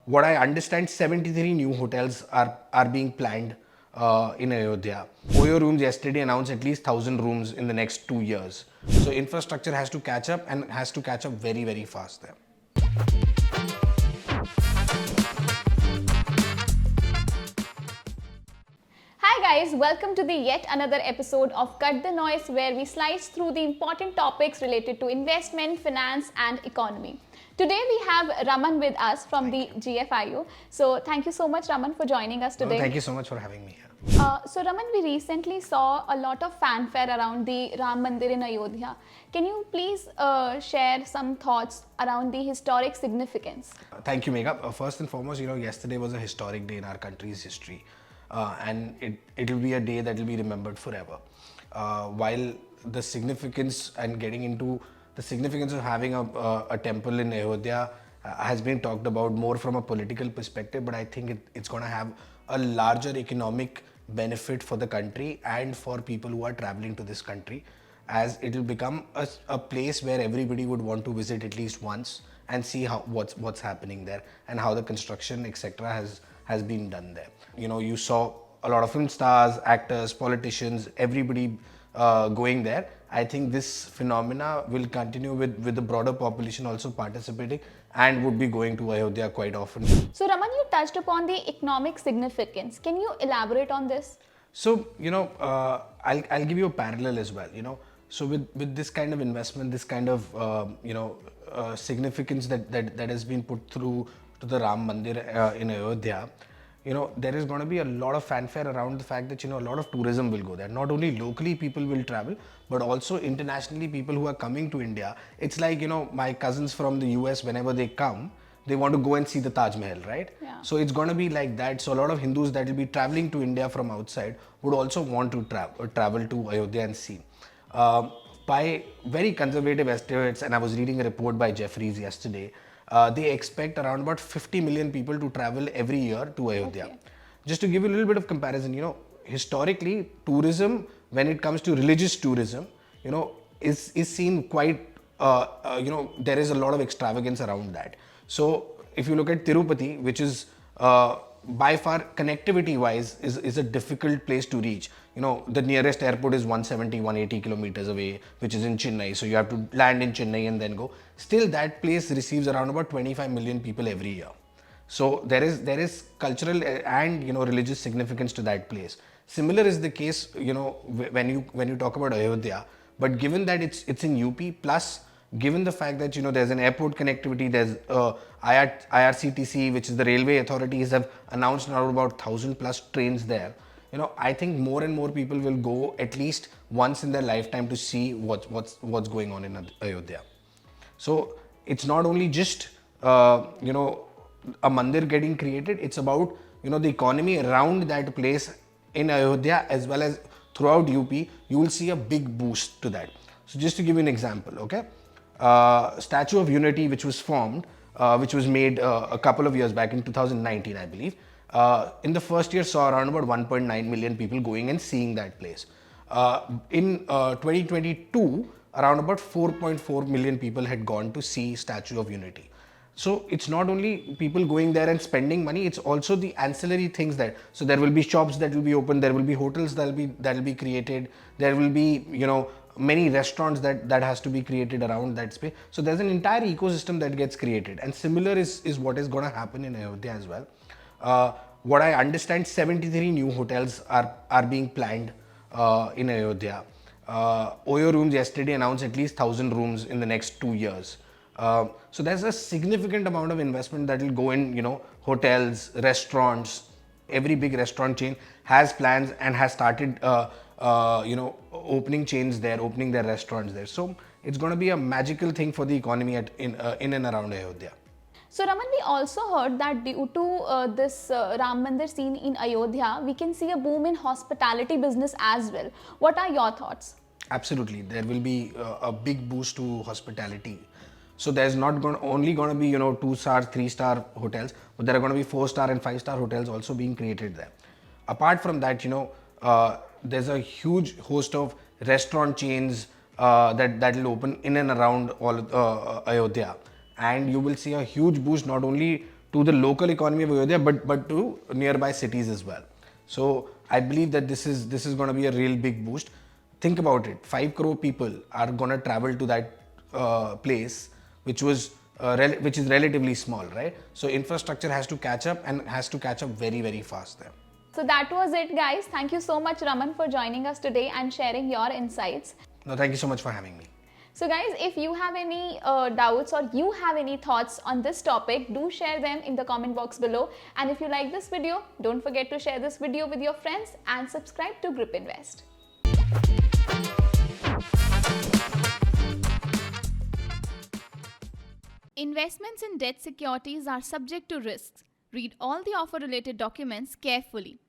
what I understand, 73 new hotels are being planned in Ayodhya. Oyo Rooms yesterday announced at least 1,000 rooms in the next 2 years. So infrastructure has to catch up and has to catch up very, very fast there. Hi guys, welcome to the yet another episode of Cut the Noise, where we slice through the important topics related to investment, finance and economy. Today we have Raman with us from the GFIO. So thank you so much, Raman, for joining us today. Thank you so much for having me here. So Raman, we recently saw a lot of fanfare around the Ram Mandir in Ayodhya. Can you please share some thoughts around the historic significance? Thank you, Megha. First and foremost, yesterday was a historic day in our country's history. And it'll be a day that will be remembered forever. While the significance and getting into the significance of having a temple in Ayodhya has been talked about more from a political perspective, but I think it's going to have a larger economic benefit for the country and for people who are traveling to this country, as it will become a place where everybody would want to visit at least once and see what's happening there and how the construction, etc., has been done there. You saw a lot of film stars, actors, politicians, everybody going there. I think this phenomena will continue with the broader population also participating and would be going to Ayodhya quite often. So Raman, you touched upon the economic significance. Can you elaborate on this? So, I'll give you a parallel as well, So with this kind of investment, this kind of, significance that has been put through to the Ram Mandir in Ayodhya, there is going to be a lot of fanfare around the fact that, a lot of tourism will go there. Not only locally people will travel, but also internationally people who are coming to India. It's like, my cousins from the US, whenever they come, they want to go and see the Taj Mahal, right? Yeah. So it's going to be like that. So a lot of Hindus that will be traveling to India from outside would also want to travel to Ayodhya and see. By very conservative estimates, and I was reading a report by Jeffries yesterday, they expect around about 50 million people to travel every year to Ayodhya. Okay. Just to give you a little bit of comparison, historically, tourism, when it comes to religious tourism, is seen quite, there is a lot of extravagance around that. So if you look at Tirupati, which is by far connectivity wise is a difficult place to reach. The nearest airport is 170, 180 kilometers away, which is in Chennai. So you have to land in Chennai and then go. Still, that place receives around about 25 million people every year. So there is cultural and religious significance to that place. Similar is the case when you talk about Ayodhya, but given that it's in UP, plus given the fact that there's an airport connectivity, there's IRCTC, which is the railway authorities, have announced now about 1,000 plus trains there. I think more and more people will go at least once in their lifetime to see what's going on in Ayodhya. So it's not only just a mandir getting created, it's about the economy around that place in Ayodhya as well as throughout UP. You will see a big boost to that. So just to give you an example, okay, Statue of Unity, which was formed, which was made a couple of years back in 2019, I believe. In the first year saw around about 1.9 million people going and seeing that place. In 2022, around about 4.4 million people had gone to see Statue of Unity. So it's not only people going there and spending money, it's also the ancillary things that, so there will be shops that will be open, there will be hotels that will be created, there will be, many restaurants that has to be created around that space. So there's an entire ecosystem that gets created, and similar is what is going to happen in Ayodhya as well. What I understand, 73 new hotels are being planned in Ayodhya. Oyo Rooms yesterday announced at least 1,000 rooms in the next 2 years. So there's a significant amount of investment that will go in, hotels, restaurants. Every big restaurant chain has plans and has started, opening chains there, opening their restaurants there. So it's going to be a magical thing for the economy in and around Ayodhya. So Raman, we also heard that due to this Ram Mandir scene in Ayodhya, we can see a boom in hospitality business as well. What are your thoughts? Absolutely, there will be a big boost to hospitality. So there's not only going to be 2-star, 3-star hotels, but there are going to be 4-star and 5-star hotels also being created there. Apart from that, there's a huge host of restaurant chains that will open in and around all Ayodhya, and you will see a huge boost not only to the local economy of Ayodhya, but to nearby cities as well. So I believe that this is going to be a real big boost. Think about it: 5 crore people are going to travel to that place, which which is relatively small, right? So infrastructure has to catch up and has to catch up very, very fast there. So that was it, guys. Thank you so much, Raman, for joining us today and sharing your insights. No, thank you so much for having me. So guys, if you have any doubts or you have any thoughts on this topic, do share them in the comment box below. And if you like this video, don't forget to share this video with your friends and subscribe to Grip Invest. Investments in debt securities are subject to risks. Read all the offer related documents carefully.